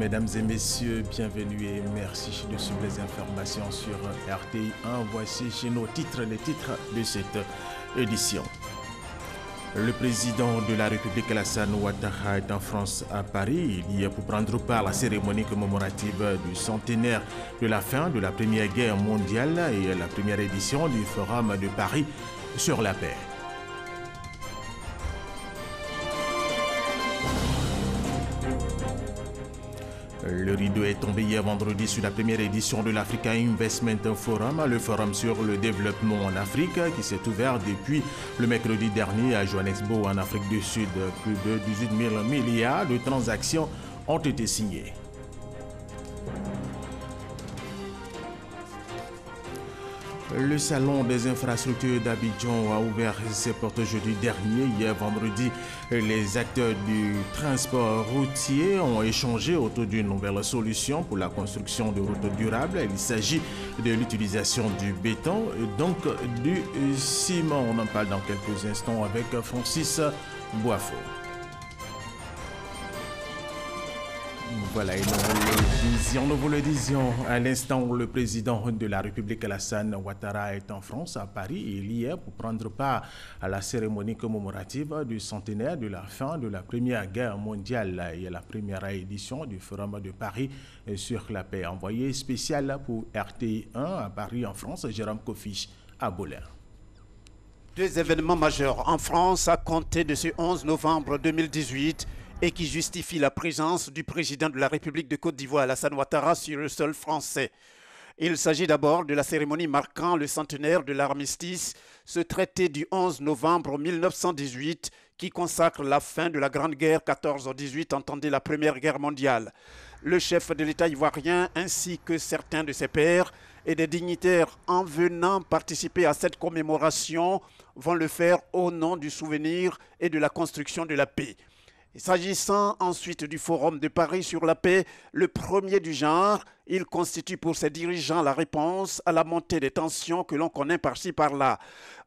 Mesdames et messieurs, bienvenue et merci de suivre les informations sur RTI 1. Voici chez nos titres, les titres de cette édition. Le président de la République Alassane Ouattara est en France à Paris. Il y est pour prendre part à la cérémonie commémorative du centenaire de la fin de la Première Guerre mondiale et la première édition du Forum de Paris sur la paix. Le rideau est tombé hier vendredi sur la première édition de l'Africa Investment Forum, le forum sur le développement en Afrique qui s'est ouvert depuis le mercredi dernier à Johannesburg en Afrique du Sud. Plus de 18 000 milliards de transactions ont été signées. Le salon des infrastructures d'Abidjan a ouvert ses portes jeudi dernier. Hier vendredi, les acteurs du transport routier ont échangé autour d'une nouvelle solution pour la construction de routes durables. Il s'agit de l'utilisation du béton et donc du ciment. On en parle dans quelques instants avec Francis Boifo. Voilà, et nous vous le disions à l'instant, le président de la République Alassane Ouattara est en France, à Paris, et il y est pour prendre part à la cérémonie commémorative du centenaire de la fin de la Première Guerre mondiale et à la première édition du Forum de Paris sur la paix. Envoyé spécial pour RTI 1 à Paris, en France, Jérôme Kofisch à Bolin. Deux événements majeurs en France à compter de ce 11 novembre 2018 et qui justifie la présence du président de la République de Côte d'Ivoire, Alassane Ouattara, sur le sol français. Il s'agit d'abord de la cérémonie marquant le centenaire de l'armistice, ce traité du 11 novembre 1918 qui consacre la fin de la Grande Guerre 14-18, entendez la Première Guerre mondiale. Le chef de l'État ivoirien ainsi que certains de ses pairs et des dignitaires en venant participer à cette commémoration vont le faire au nom du souvenir et de la construction de la paix. S'agissant ensuite du Forum de Paris sur la paix, le premier du genre, il constitue pour ses dirigeants la réponse à la montée des tensions que l'on connaît par-ci par-là.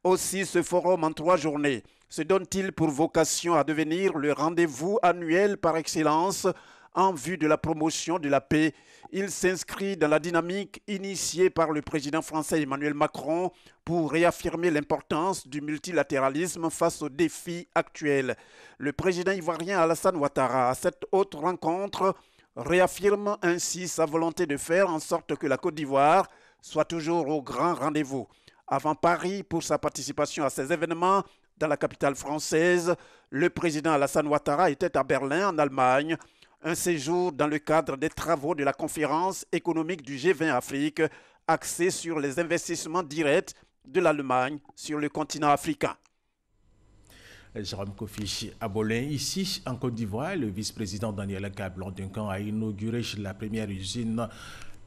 Aussi, ce forum en 3 journées se donne-t-il pour vocation à devenir le rendez-vous annuel par excellence en vue de la promotion de la paix. Il s'inscrit dans la dynamique initiée par le président français Emmanuel Macron pour réaffirmer l'importance du multilatéralisme face aux défis actuels. Le président ivoirien Alassane Ouattara, à cette haute rencontre, réaffirme ainsi sa volonté de faire en sorte que la Côte d'Ivoire soit toujours au grand rendez-vous. Avant Paris, pour sa participation à ces événements dans la capitale française, le président Alassane Ouattara était à Berlin, en Allemagne, un séjour dans le cadre des travaux de la conférence économique du G20 Afrique, axée sur les investissements directs de l'Allemagne sur le continent africain. Jérôme Kofisch à Bolin. Ici, en Côte d'Ivoire, le vice-président Daniel Kablan-Duncan a inauguré la première usine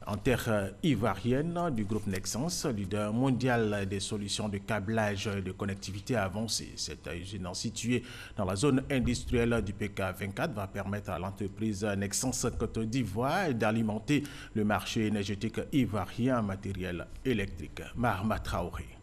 en terre ivoirienne du groupe Nexans, leader mondial des solutions de câblage et de connectivité avancée. Cette usine située dans la zone industrielle du PK24 va permettre à l'entreprise Nexans Côte d'Ivoire d'alimenter le marché énergétique ivoirien en matériel électrique. Mahama Traoré.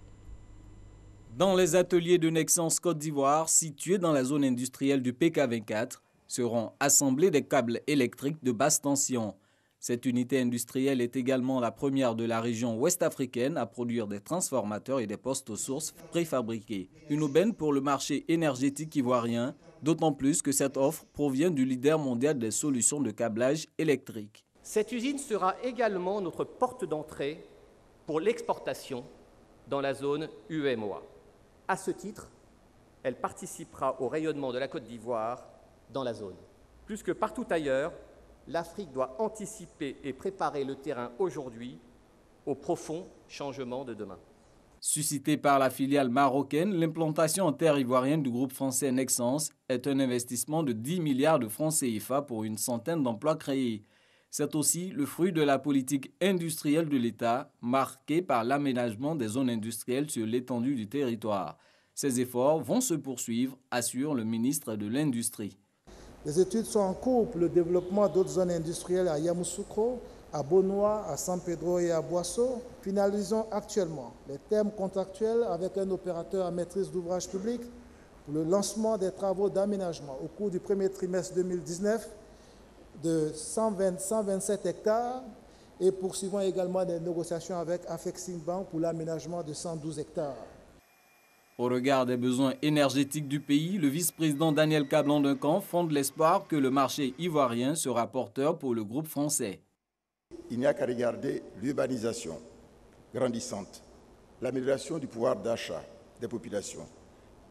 Dans les ateliers de Nexans Côte d'Ivoire, situés dans la zone industrielle du PK24, seront assemblés des câbles électriques de basse tension. Cette unité industrielle est également la première de la région ouest-africaine à produire des transformateurs et des postes aux sources préfabriqués. Une aubaine pour le marché énergétique ivoirien, d'autant plus que cette offre provient du leader mondial des solutions de câblage électrique. Cette usine sera également notre porte d'entrée pour l'exportation dans la zone UEMOA. À ce titre, elle participera au rayonnement de la Côte d'Ivoire dans la zone. Plus que partout ailleurs, l'Afrique doit anticiper et préparer le terrain aujourd'hui au profond changement de demain. Suscitée par la filiale marocaine, l'implantation en terre ivoirienne du groupe français Nexans est un investissement de 10 milliards de francs CFA pour une centaine d'emplois créés. C'est aussi le fruit de la politique industrielle de l'État, marquée par l'aménagement des zones industrielles sur l'étendue du territoire. Ces efforts vont se poursuivre, assure le ministre de l'Industrie. Les études sont en cours pour le développement d'autres zones industrielles à Yamoussoukro, à Bonoa, à San Pedro et à Boissot. Finalisons actuellement les termes contractuels avec un opérateur à maîtrise d'ouvrage public pour le lancement des travaux d'aménagement au cours du premier trimestre 2019 de 127 hectares et poursuivons également des négociations avec Afreximbank pour l'aménagement de 112 hectares. Au regard des besoins énergétiques du pays, le vice-président Daniel Kablan-Duncan fonde l'espoir que le marché ivoirien sera porteur pour le groupe français. Il n'y a qu'à regarder l'urbanisation grandissante, l'amélioration du pouvoir d'achat des populations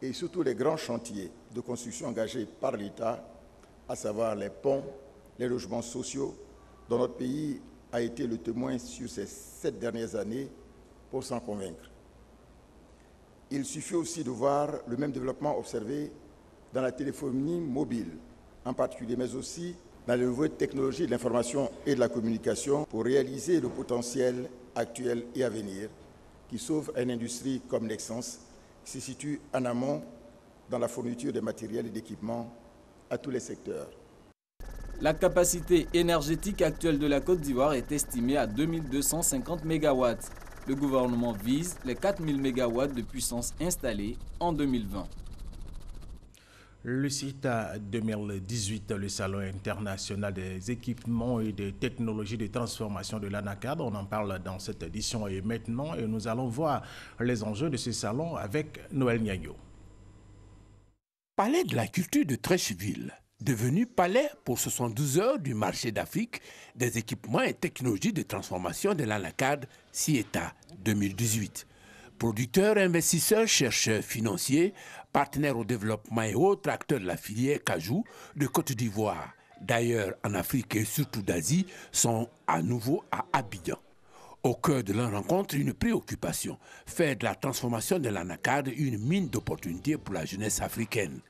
et surtout les grands chantiers de construction engagés par l'État, à savoir les ponts, les logements sociaux, dont notre pays a été le témoin sur ces 7 dernières années pour s'en convaincre. Il suffit aussi de voir le même développement observé dans la téléphonie mobile, en particulier, mais aussi dans les nouvelles technologies de l'information et de la communication pour réaliser le potentiel actuel et à venir qui s'offre à une industrie comme Nexans, qui se situe en amont dans la fourniture de matériel et d'équipements à tous les secteurs. La capacité énergétique actuelle de la Côte d'Ivoire est estimée à 2250 MW. Le gouvernement vise les 4000 MW de puissance installée en 2020. Le CITA 2018, le Salon international des équipements et des technologies de transformation de l'ANACAD, on en parle dans cette édition et maintenant, et nous allons voir les enjeux de ce salon avec Noël Niagno. Palais de la culture de Treichville, devenu palais pour 72 heures du marché d'Afrique des équipements et technologies de transformation de l'ANACAD CIETA 2018. Producteurs, investisseurs, chercheurs financiers, partenaires au développement et autres acteurs de la filière cajou de Côte d'Ivoire, d'ailleurs en Afrique et surtout d'Asie, sont à nouveau à Abidjan. Au cœur de leur rencontre, une préoccupation, faire de la transformation de l'ANACAD une mine d'opportunités pour la jeunesse africaine.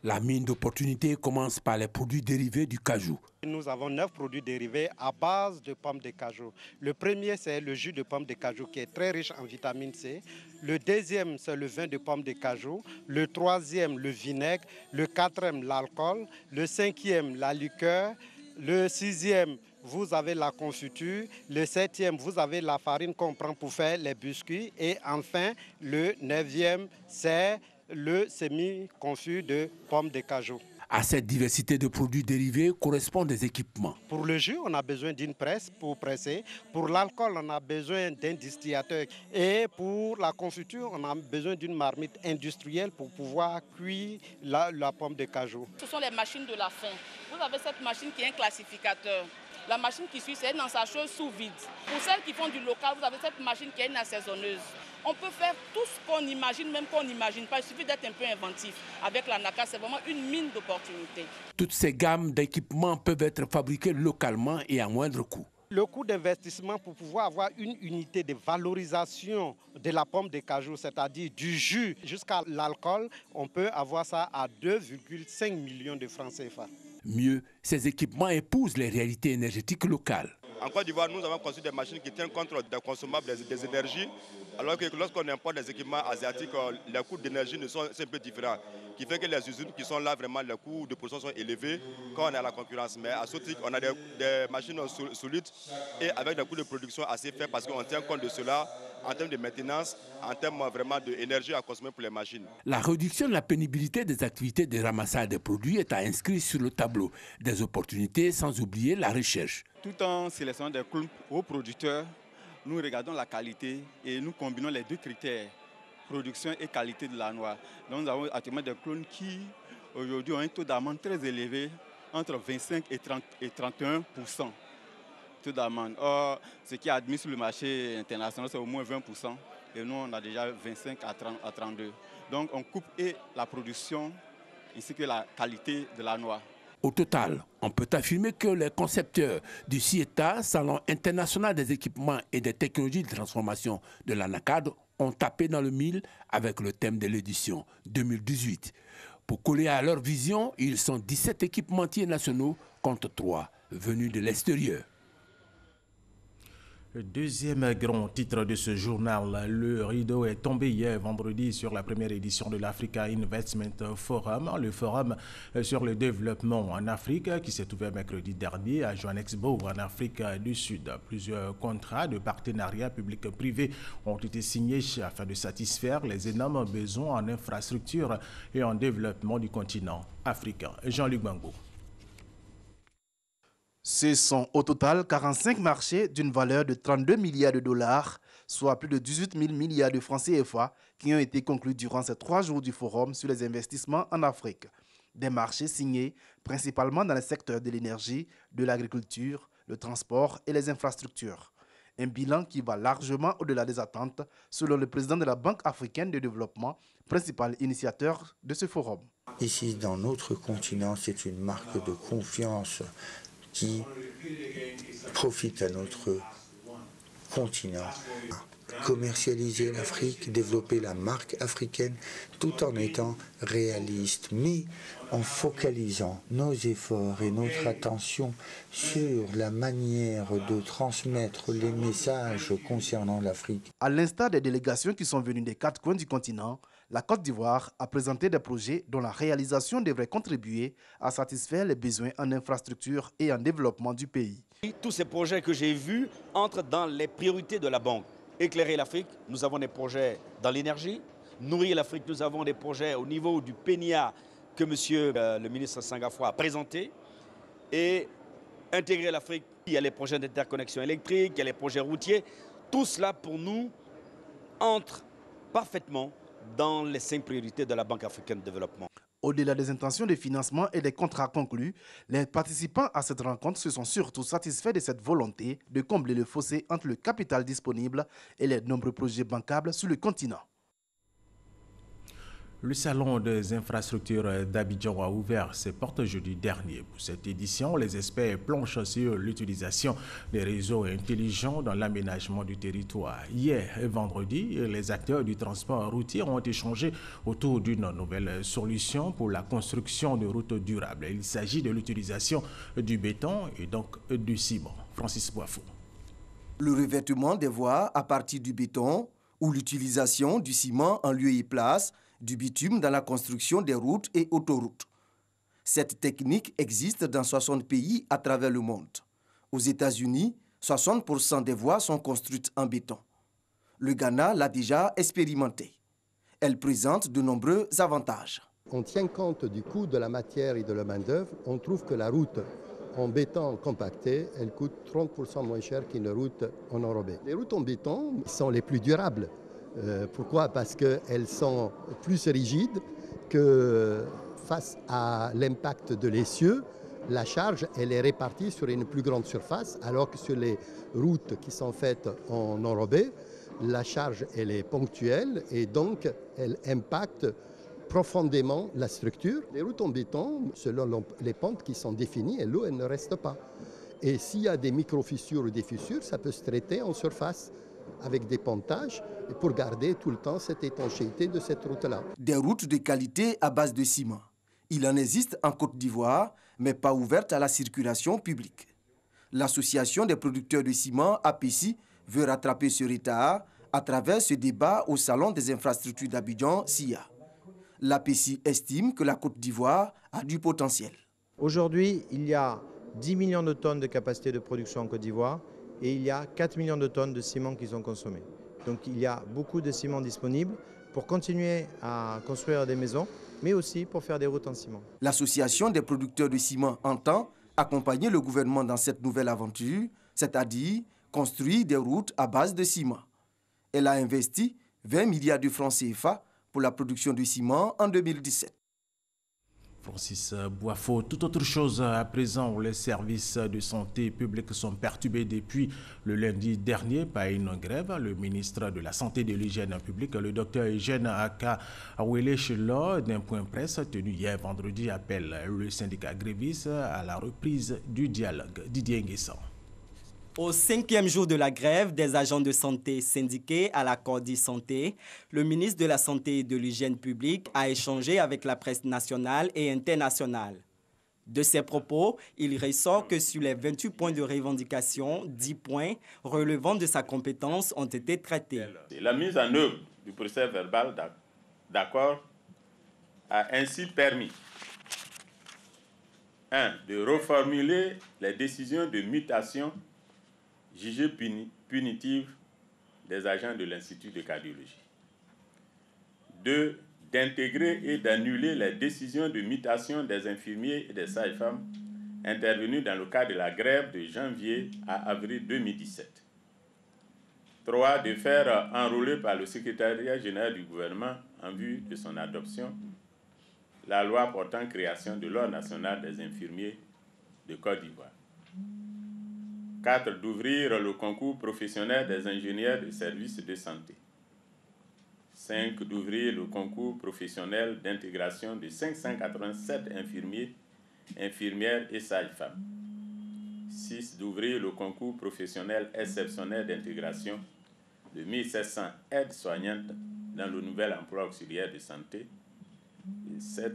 La mine d'opportunités commence par les produits dérivés du cajou. Nous avons 9 produits dérivés à base de pommes de cajou. Le premier, c'est le jus de pomme de cajou qui est très riche en vitamine C. Le deuxième, c'est le vin de pomme de cajou. Le troisième, le vinaigre. Le quatrième, l'alcool. Le cinquième, la liqueur. Le sixième, vous avez la confiture. Le septième, vous avez la farine qu'on prend pour faire les biscuits. Et enfin, le neuvième, c'est le semi-confit de pommes de cajou. À cette diversité de produits dérivés correspondent des équipements. Pour le jus, on a besoin d'une presse pour presser. Pour l'alcool, on a besoin d'un distillateur. Et pour la confiture, on a besoin d'une marmite industrielle pour pouvoir cuire la pomme de cajou. Ce sont les machines de la faim. Vous avez cette machine qui est un classificateur. La machine qui suit, c'est une ensacheuse sous vide. Pour celles qui font du local, vous avez cette machine qui est une assaisonneuse. On peut faire tout ce qu'on imagine, même qu'on n'imagine pas. Il suffit d'être un peu inventif. Avec l'ANACAD, c'est vraiment une mine d'opportunités. Toutes ces gammes d'équipements peuvent être fabriquées localement et à moindre coût. Le coût d'investissement pour pouvoir avoir une unité de valorisation de la pomme de cajou, c'est-à-dire du jus jusqu'à l'alcool, on peut avoir ça à 2,5 millions de francs CFA. Mieux, ces équipements épousent les réalités énergétiques locales. En Côte d'Ivoire, nous avons construit des machines qui tiennent compte des consommables des énergies, alors que lorsqu'on importe des équipements asiatiques, les coûts d'énergie sont un peu différents, qui fait que les usines qui sont là, vraiment, les coûts de production sont élevés quand on est à la concurrence. Mais à Sotic, on a des machines solides et avec des coûts de production assez faibles parce qu'on tient compte de cela en termes de maintenance, en termes vraiment d'énergie à consommer pour les machines. La réduction de la pénibilité des activités de ramassage des produits est à inscrire sur le tableau des opportunités sans oublier la recherche. Tout en sélectionnant des clones aux producteurs, nous regardons la qualité et nous combinons les deux critères, production et qualité de la noix. Donc nous avons actuellement des clones qui aujourd'hui ont un taux d'amande très élevé, entre 25 et 31%. Taux d'amande. Or, ce qui est admis sur le marché international, c'est au moins 20%. Et nous, on a déjà 25 à 32. Donc on coupe et la production ainsi que la qualité de la noix. Au total, on peut affirmer que les concepteurs du CIETA, Salon international des équipements et des technologies de transformation de l'ANACAD, ont tapé dans le mille avec le thème de l'édition 2018. Pour coller à leur vision, ils sont 17 équipementiers nationaux contre 3 venus de l'extérieur. Deuxième grand titre de ce journal, le rideau est tombé hier vendredi sur la première édition de l'Africa Investment Forum, le forum sur le développement en Afrique qui s'est ouvert mercredi dernier à Johannesburg en Afrique du Sud. Plusieurs contrats de partenariat public-privé ont été signés afin de satisfaire les énormes besoins en infrastructure et en développement du continent africain. Jean-Luc Bango. Ce sont au total 45 marchés d'une valeur de 32 milliards de dollars, soit plus de 18 000 milliards de francs CFA, qui ont été conclus durant ces 3 jours du forum sur les investissements en Afrique. Des marchés signés principalement dans les secteurs de l'énergie, de l'agriculture, le transport et les infrastructures. Un bilan qui va largement au-delà des attentes, selon le président de la Banque africaine de développement, principal initiateur de ce forum. Ici, dans notre continent, c'est une marque de confiance qui profite à notre continent. Commercialiser l'Afrique, développer la marque africaine tout en étant réaliste, mais en focalisant nos efforts et notre attention sur la manière de transmettre les messages concernant l'Afrique. À l'instar des délégations qui sont venues des 4 coins du continent, la Côte d'Ivoire a présenté des projets dont la réalisation devrait contribuer à satisfaire les besoins en infrastructures et en développement du pays. Tous ces projets que j'ai vus entrent dans les priorités de la banque. Éclairer l'Afrique, nous avons des projets dans l'énergie. Nourrir l'Afrique, nous avons des projets au niveau du PNIA que monsieur le ministre Sangafoua a présenté. Et intégrer l'Afrique, il y a les projets d'interconnexion électrique, il y a les projets routiers. Tout cela, pour nous, entre parfaitement dans les 5 priorités de la Banque africaine de développement. Au-delà des intentions de financement et des contrats conclus, les participants à cette rencontre se sont surtout satisfaits de cette volonté de combler le fossé entre le capital disponible et les nombreux projets bancables sur le continent. Le salon des infrastructures d'Abidjan a ouvert ses portes jeudi dernier. Pour cette édition, les experts planchent sur l'utilisation des réseaux intelligents dans l'aménagement du territoire. Hier et vendredi, les acteurs du transport routier ont échangé autour d'une nouvelle solution pour la construction de routes durables. Il s'agit de l'utilisation du béton et donc du ciment. Francis Boifou. Le revêtement des voies à partir du béton ou l'utilisation du ciment en lieu et place du bitume dans la construction des routes et autoroutes. Cette technique existe dans 60 pays à travers le monde. Aux États-Unis, 60% des voies sont construites en béton. Le Ghana l'a déjà expérimenté. Elle présente de nombreux avantages. On tient compte du coût de la matière et de la main-d'œuvre. On trouve que la route en béton compacté, elle coûte 30% moins cher qu'une route en enrobé. Les routes en béton sont les plus durables. Pourquoi? Parce qu'elles sont plus rigides que face à l'impact de l'essieu. La charge, elle est répartie sur une plus grande surface, alors que sur les routes qui sont faites en enrobé, la charge, elle est ponctuelle et donc elle impacte profondément la structure. Les routes en béton, selon les pentes qui sont définies, l'eau, elle ne reste pas. Et s'il y a des micro-fissures ou des fissures, ça peut se traiter en surface avec des pontages pour garder tout le temps cette étanchéité de cette route-là. Des routes de qualité à base de ciment. Il en existe en Côte d'Ivoire, mais pas ouvertes à la circulation publique. L'Association des producteurs de ciment, APECI, veut rattraper ce retard à travers ce débat au Salon des infrastructures d'Abidjan, SIA. L'APECI estime que la Côte d'Ivoire a du potentiel. Aujourd'hui, il y a 10 millions de tonnes de capacité de production en Côte d'Ivoire et il y a 4 millions de tonnes de ciment qui sont consommées. Donc il y a beaucoup de ciment disponible pour continuer à construire des maisons, mais aussi pour faire des routes en ciment. L'Association des producteurs de ciment entend accompagner le gouvernement dans cette nouvelle aventure, c'est-à-dire construire des routes à base de ciment. Elle a investi 20 milliards de francs CFA pour la production de ciment en 2017. Francis Boifo, toute autre chose à présent, les services de santé publique sont perturbés depuis le lundi dernier par une grève. Le ministre de la Santé et de l'Hygiène publique, le docteur Eugène Aka Aweleche, lors d'un point presse tenu hier vendredi, appelle le syndicat gréviste à la reprise du dialogue. Didier Nguessan. Au 5e jour de la grève des agents de santé syndiqués à la Cordi Santé, le ministre de la Santé et de l'Hygiène publique a échangé avec la presse nationale et internationale. De ses propos, il ressort que sur les 28 points de revendication, 10 points relevant de sa compétence ont été traités. La mise en œuvre du procès verbal d'accord a ainsi permis 1. de reformuler les décisions de mutation jugées punitives des agents de l'Institut de cardiologie. 2. D'intégrer et d'annuler les décisions de mutation des infirmiers et des sages-femmes intervenue dans le cadre de la grève de janvier à avril 2017. 3. De faire enrôler par le secrétariat général du gouvernement en vue de son adoption la loi portant création de l'Ordre national des infirmiers de Côte d'Ivoire. 4. D'ouvrir le concours professionnel des ingénieurs de services de santé. 5. D'ouvrir le concours professionnel d'intégration de 587 infirmiers, infirmières et sages-femmes. 6. D'ouvrir le concours professionnel exceptionnel d'intégration de 1700 aides-soignantes dans le nouvel emploi auxiliaire de santé. Et 7.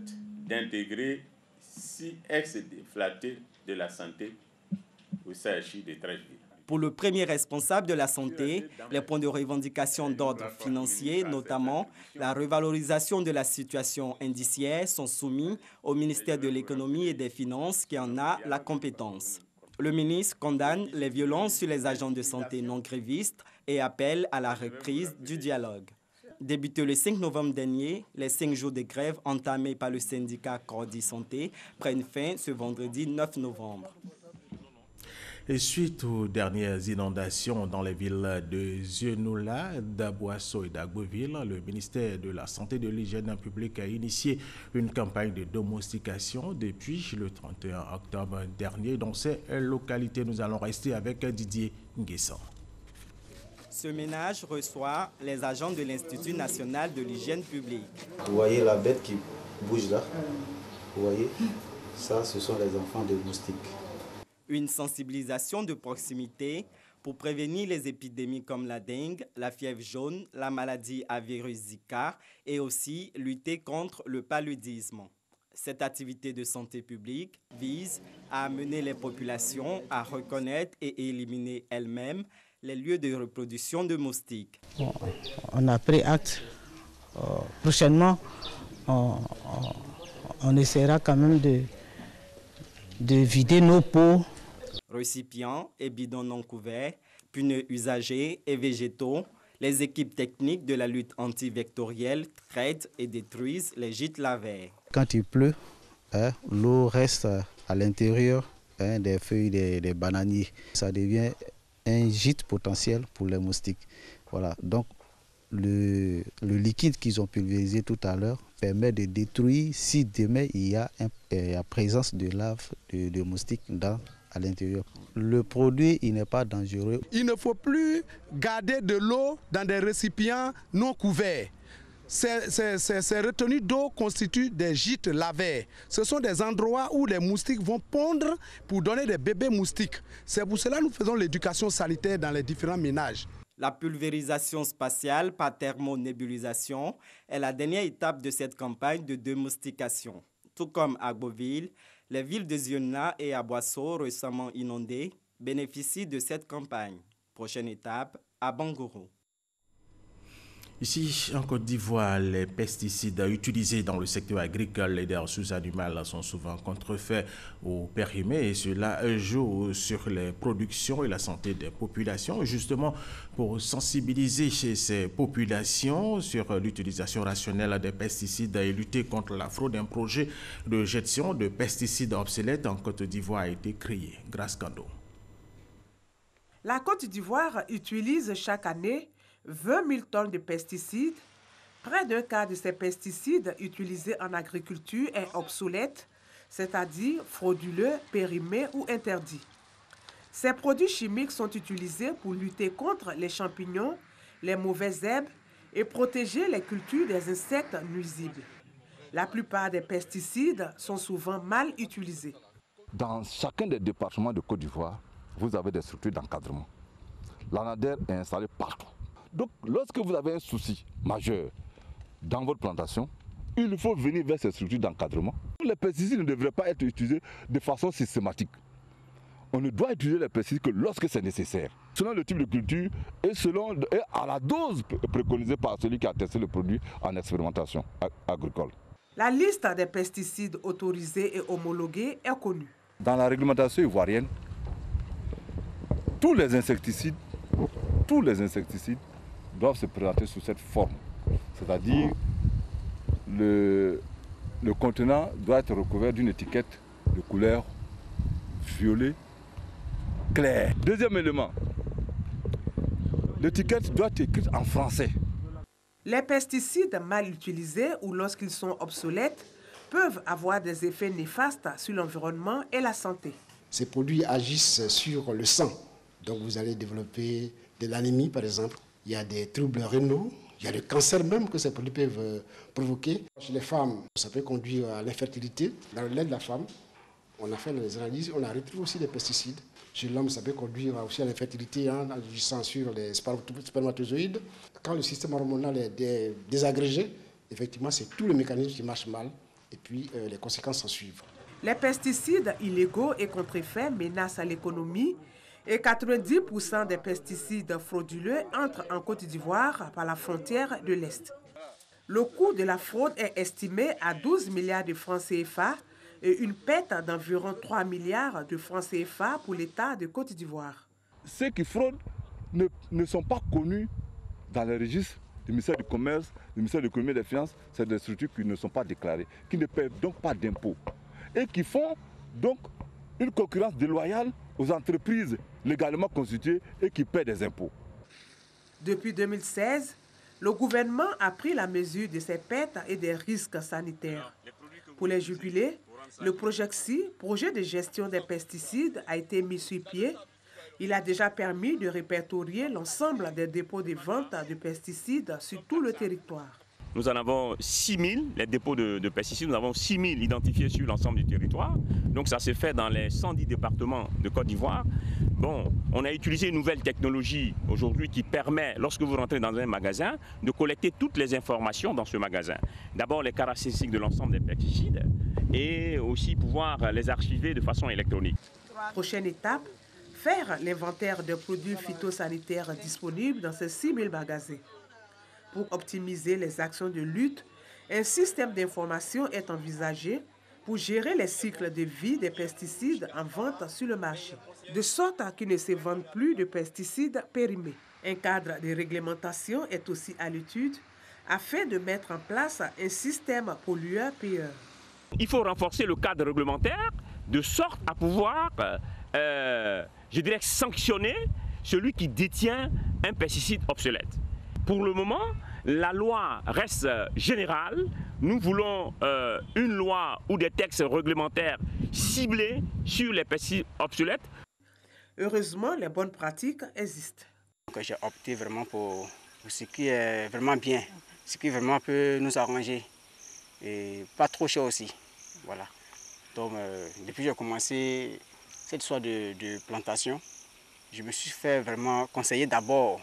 D'intégrer 6 ex-déflatés de la santé au CHI de Trècheville. Pour le premier responsable de la santé, les points de revendication d'ordre financier, notamment la revalorisation de la situation indiciaire, sont soumis au ministère de l'Économie et des Finances qui en a la compétence. Le ministre condamne les violences sur les agents de santé non grévistes et appelle à la reprise du dialogue. Débuté le 5 novembre dernier, les 5 jours de grève entamés par le syndicat Cordi Santé prennent fin ce vendredi 9 novembre. Et suite aux dernières inondations dans les villes de Zieunula, d'Aboisseau et d'Agboville, le ministère de la Santé et de l'Hygiène publique a initié une campagne de domestication depuis le 31 octobre dernier. Dans ces localités, nous allons rester avec Didier Nguessan. Ce ménage reçoit les agents de l'Institut national de l'hygiène publique. Vous voyez la bête qui bouge là? Vous voyez? Ça, ce sont les enfants de moustiques. Une sensibilisation de proximité pour prévenir les épidémies comme la dengue, la fièvre jaune, la maladie à virus Zika et aussi lutter contre le paludisme. Cette activité de santé publique vise à amener les populations à reconnaître et éliminer elles-mêmes les lieux de reproduction de moustiques. On a pris acte. Prochainement, on essaiera quand même de vider nos pots. Récipients et bidons non couverts, pneus usagés et végétaux, les équipes techniques de la lutte antivectorielle traitent et détruisent les gîtes lavaires. Quand il pleut, l'eau reste à l'intérieur des feuilles des bananiers. Ça devient un gîte potentiel pour les moustiques. Voilà. Donc, le liquide qu'ils ont pulvérisé tout à l'heure permet de détruire si demain il y a présence de larves de moustiques à l'intérieur. Le produit, il n'est pas dangereux. Il ne faut plus garder de l'eau dans des récipients non couverts. Ces retenues d'eau constituent des gîtes lavaires. Ce sont des endroits où les moustiques vont pondre pour donner des bébés moustiques. C'est pour cela que nous faisons l'éducation sanitaire dans les différents ménages. La pulvérisation spatiale par thermonébulisation est la dernière étape de cette campagne de domestication. Tout comme à Agboville, les villes de Zieunula et Aboisseau, récemment inondées, bénéficient de cette campagne. Prochaine étape, à Bangourou. Ici, en Côte d'Ivoire, les pesticides utilisés dans le secteur agricole et des ressources animales sont souvent contrefaits ou périmés et cela joue sur les productions et la santé des populations. Justement, pour sensibiliser ces populations sur l'utilisation rationnelle des pesticides et lutter contre la fraude, un projet de gestion de pesticides obsolètes en Côte d'Ivoire a été créé. Grâce Kando. La Côte d'Ivoire utilise chaque année 20 000 tonnes de pesticides. Près d'un quart de ces pesticides utilisés en agriculture est obsolète, c'est-à-dire frauduleux, périmés ou interdits. Ces produits chimiques sont utilisés pour lutter contre les champignons, les mauvaises herbes et protéger les cultures des insectes nuisibles. La plupart des pesticides sont souvent mal utilisés. Dans chacun des départements de Côte d'Ivoire, vous avez des structures d'encadrement. L'ANADER est installée partout. Donc, lorsque vous avez un souci majeur dans votre plantation, il faut venir vers ces structures d'encadrement. Les pesticides ne devraient pas être utilisés de façon systématique. On ne doit utiliser les pesticides que lorsque c'est nécessaire, selon le type de culture et à la dose préconisée par celui qui a testé le produit en expérimentation agricole. La liste des pesticides autorisés et homologués est connue. Dans la réglementation ivoirienne, tous les insecticides doivent se présenter sous cette forme. C'est-à-dire, le contenant doit être recouvert d'une étiquette de couleur violet clair. Deuxième élément, l'étiquette doit être écrite en français. Les pesticides mal utilisés ou lorsqu'ils sont obsolètes peuvent avoir des effets néfastes sur l'environnement et la santé. Ces produits agissent sur le sang. Donc vous allez développer de l'anémie par exemple. Il y a des troubles rénaux, il y a le cancer même que ces produits peuvent provoquer. Chez les femmes, ça peut conduire à l'infertilité. Dans le lait de la femme, on a fait des analyses, on a retrouvé aussi des pesticides. Chez l'homme, ça peut conduire aussi à l'infertilité en agissant sur les spermatozoïdes. Quand le système hormonal est désagrégé, effectivement, c'est tout le mécanisme qui marche mal et puis les conséquences s'en suivent. Les pesticides illégaux et contre-effets menacent l'économie et 90% des pesticides frauduleux entrent en Côte d'Ivoire par la frontière de l'Est. Le coût de la fraude est estimé à 12 milliards de francs CFA et une perte d'environ 3 milliards de francs CFA pour l'État de Côte d'Ivoire. Ceux qui fraudent ne sont pas connus dans les registres du ministère du Commerce, du ministère de l'Économie et des Finances. C'est des structures qui ne sont pas déclarées, qui ne paient donc pas d'impôts et qui font donc une concurrence déloyale aux entreprises légalement constituées et qui paient des impôts. Depuis 2016, le gouvernement a pris la mesure de ces pertes et des risques sanitaires. Pour les juguler, le Projexi, projet de gestion des pesticides, a été mis sur pied. Il a déjà permis de répertorier l'ensemble des dépôts de vente de pesticides sur tout le territoire. Nous en avons 6 000, les dépôts de pesticides, nous avons 6 000 identifiés sur l'ensemble du territoire. Donc ça se fait dans les 110 départements de Côte d'Ivoire. Bon, on a utilisé une nouvelle technologie aujourd'hui qui permet, lorsque vous rentrez dans un magasin, de collecter toutes les informations dans ce magasin. D'abord les caractéristiques de l'ensemble des pesticides et aussi pouvoir les archiver de façon électronique. Prochaine étape, faire l'inventaire des produits phytosanitaires disponibles dans ces 6 000 magasins. Pour optimiser les actions de lutte, un système d'information est envisagé pour gérer les cycles de vie des pesticides en vente sur le marché, de sorte qu'il ne se vende plus de pesticides périmés. Un cadre de réglementation est aussi à l'étude afin de mettre en place un système pollueur-payeur. Il faut renforcer le cadre réglementaire de sorte à pouvoir, je dirais, sanctionner celui qui détient un pesticide obsolète. Pour le moment, la loi reste générale. Nous voulons une loi ou des textes réglementaires ciblés sur les pesticides obsolètes. Heureusement, les bonnes pratiques existent. J'ai opté vraiment pour ce qui est vraiment bien, ce qui vraiment peut nous arranger et pas trop cher aussi. Voilà. Donc, depuis que j'ai commencé cette histoire de plantation, je me suis fait vraiment conseiller d'abord.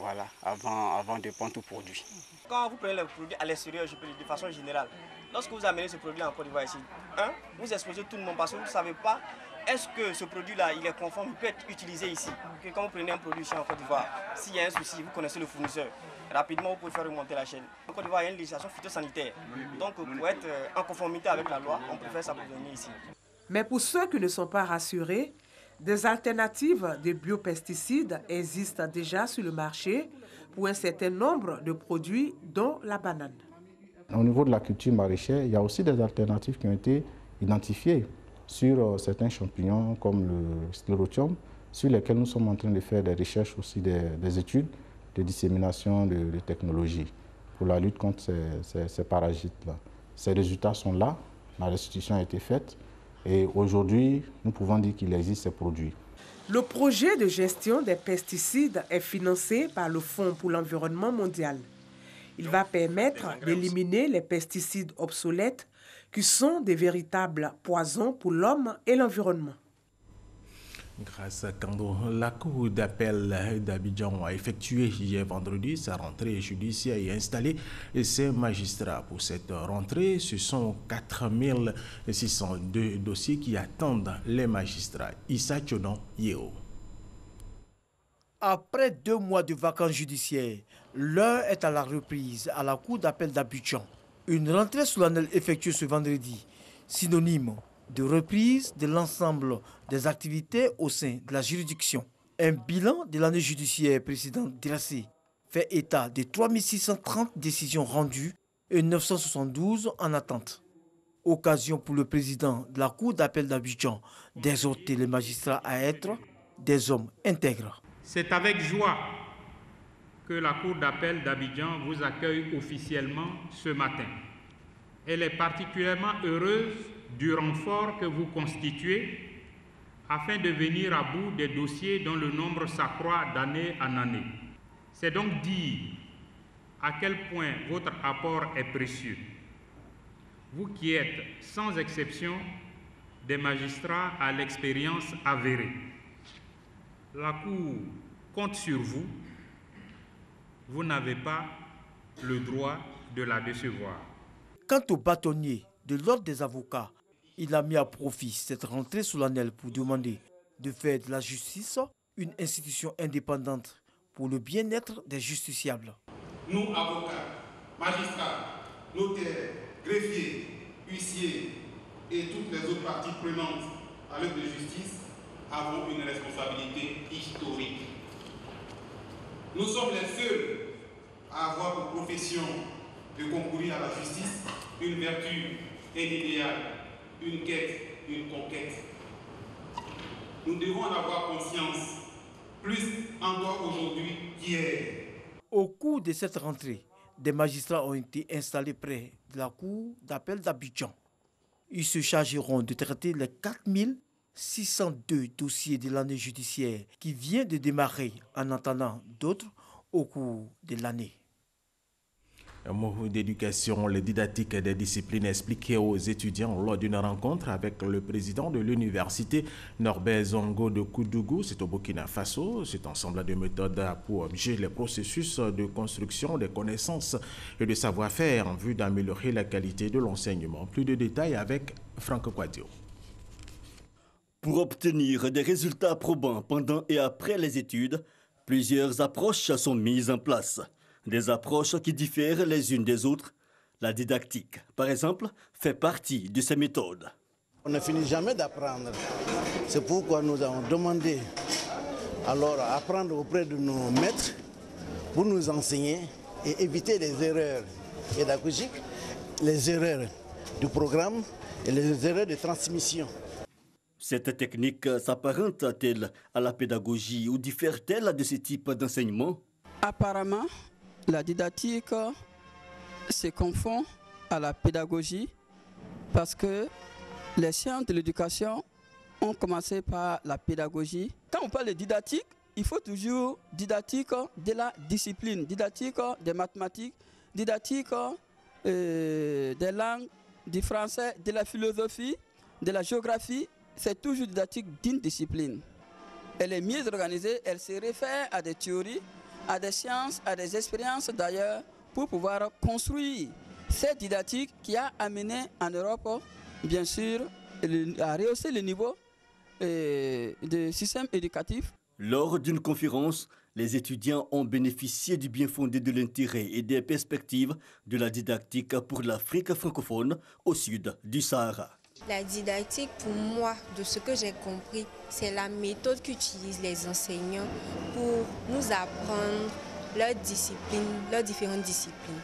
Voilà, avant de prendre tout produit. Quand vous prenez le produit à l'extérieur, je peux dire de façon générale, lorsque vous amenez ce produit en Côte d'Ivoire ici, vous exposez tout le monde parce que vous ne savez pas est-ce que ce produit-là, il est conforme, il peut être utilisé ici. Que quand vous prenez un produit ici en Côte d'Ivoire, s'il y a un souci, vous connaissez le fournisseur, rapidement vous pouvez faire remonter la chaîne. En Côte d'Ivoire, il y a une législation phytosanitaire. Donc pour être en conformité avec la loi, on préfère s'approvisionner ici. Mais pour ceux qui ne sont pas rassurés, des alternatives de biopesticides existent déjà sur le marché pour un certain nombre de produits, dont la banane. Au niveau de la culture maraîchère, il y a aussi des alternatives qui ont été identifiées sur certains champignons comme le sclérotium, sur lesquels nous sommes en train de faire des recherches aussi, des études de dissémination de technologies pour la lutte contre ces parasites-là. Ces résultats sont là, la restitution a été faite. Et aujourd'hui, nous pouvons dire qu'il existe ces produits. Le projet de gestion des pesticides est financé par le Fonds pour l'environnement mondial. Il va permettre d'éliminer les pesticides obsolètes qui sont des véritables poisons pour l'homme et l'environnement. Grâce à Kando, la Cour d'appel d'Abidjan a effectué hier vendredi sa rentrée judiciaire et installé ses magistrats. Pour cette rentrée, ce sont 4602 dossiers qui attendent les magistrats. Issa Tchonon Yeo. Après 2 mois de vacances judiciaires, l'heure est à la reprise à la Cour d'appel d'Abidjan. Une rentrée solennelle effectuée ce vendredi, synonyme de reprise de l'ensemble des activités au sein de la juridiction. Un bilan de l'année judiciaire précédente dressé fait état de 3630 décisions rendues et 972 en attente. Occasion pour le président de la Cour d'appel d'Abidjan d'exhorter les magistrats à être des hommes intègres. C'est avec joie que la Cour d'appel d'Abidjan vous accueille officiellement ce matin. Elle est particulièrement heureuse du renfort que vous constituez afin de venir à bout des dossiers dont le nombre s'accroît d'année en année. C'est donc dire à quel point votre apport est précieux. Vous qui êtes, sans exception, des magistrats à l'expérience avérée. La Cour compte sur vous. Vous n'avez pas le droit de la décevoir. Quant au bâtonnier de l'ordre des avocats, il a mis à profit cette rentrée solennelle pour demander de faire de la justice une institution indépendante pour le bien-être des justiciables. Nous, avocats, magistrats, notaires, greffiers, huissiers et toutes les autres parties prenantes à l'œuvre de justice, avons une responsabilité historique. Nous sommes les seuls à avoir pour profession de concourir à la justice une vertu, un idéal, une quête, une conquête. Nous devons en avoir conscience, plus encore aujourd'hui qu'hier. Au cours de cette rentrée, des magistrats ont été installés près de la Cour d'appel d'Abidjan. Ils se chargeront de traiter les 4602 dossiers de l'année judiciaire qui vient de démarrer, en attendant d'autres au cours de l'année. Un mot d'éducation, les didactiques des disciplines expliquées aux étudiants lors d'une rencontre avec le président de l'université Norbert Zongo de Koudougou, c'est au Burkina Faso. Cet ensemble de méthodes a pour objet les processus de construction des connaissances et de savoir-faire en vue d'améliorer la qualité de l'enseignement. Plus de détails avec Franck Kouadio. Pour obtenir des résultats probants pendant et après les études, plusieurs approches sont mises en place. Des approches qui diffèrent les unes des autres. La didactique, par exemple, fait partie de ces méthodes. On ne finit jamais d'apprendre. C'est pourquoi nous avons demandé alors à apprendre auprès de nos maîtres pour nous enseigner et éviter les erreurs pédagogiques, les erreurs du programme et les erreurs de transmission. Cette technique s'apparente-t-elle à la pédagogie ou diffère-t-elle de ce type d'enseignement? Apparemment, la didactique se confond à la pédagogie parce que les sciences de l'éducation ont commencé par la pédagogie. Quand on parle de didactique, il faut toujours didactique de la discipline, didactique des mathématiques, didactique des langues, du français, de la philosophie, de la géographie. C'est toujours didactique d'une discipline. Elle est mieux organisée, elle se réfère à des théories, à des sciences, à des expériences d'ailleurs, pour pouvoir construire cette didactique qui a amené en Europe, bien sûr, à rehausser le niveau du système éducatif. Lors d'une conférence, les étudiants ont bénéficié du bien fondé de l'intérêt et des perspectives de la didactique pour l'Afrique francophone au sud du Sahara. La didactique, pour moi, de ce que j'ai compris, c'est la méthode qu'utilisent les enseignants pour nous apprendre leurs disciplines, leurs différentes disciplines.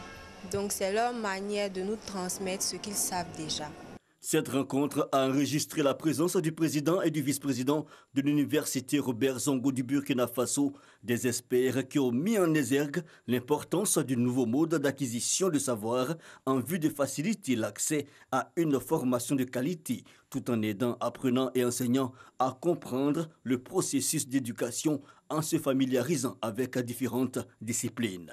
Donc c'est leur manière de nous transmettre ce qu'ils savent déjà. Cette rencontre a enregistré la présence du président et du vice-président de l'université Robert Zongo du Burkina Faso, des experts qui ont mis en exergue l'importance du nouveau mode d'acquisition de savoir en vue de faciliter l'accès à une formation de qualité, tout en aidant apprenants et enseignants à comprendre le processus d'éducation en se familiarisant avec différentes disciplines.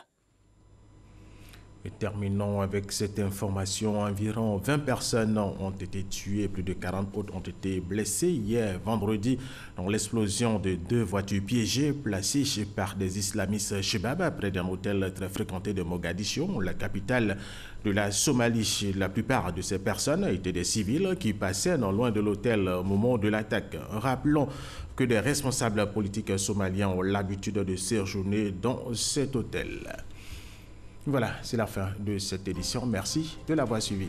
Et terminons avec cette information. Environ 20 personnes ont été tuées, plus de 40 autres ont été blessées hier vendredi dans l'explosion de 2 voitures piégées placées par des islamistes Shebab près d'un hôtel très fréquenté de Mogadiscio, la capitale de la Somalie. La plupart de ces personnes étaient des civils qui passaient non loin de l'hôtel au moment de l'attaque. Rappelons que des responsables politiques somaliens ont l'habitude de séjourner dans cet hôtel. Voilà, c'est la fin de cette édition. Merci de l'avoir suivi.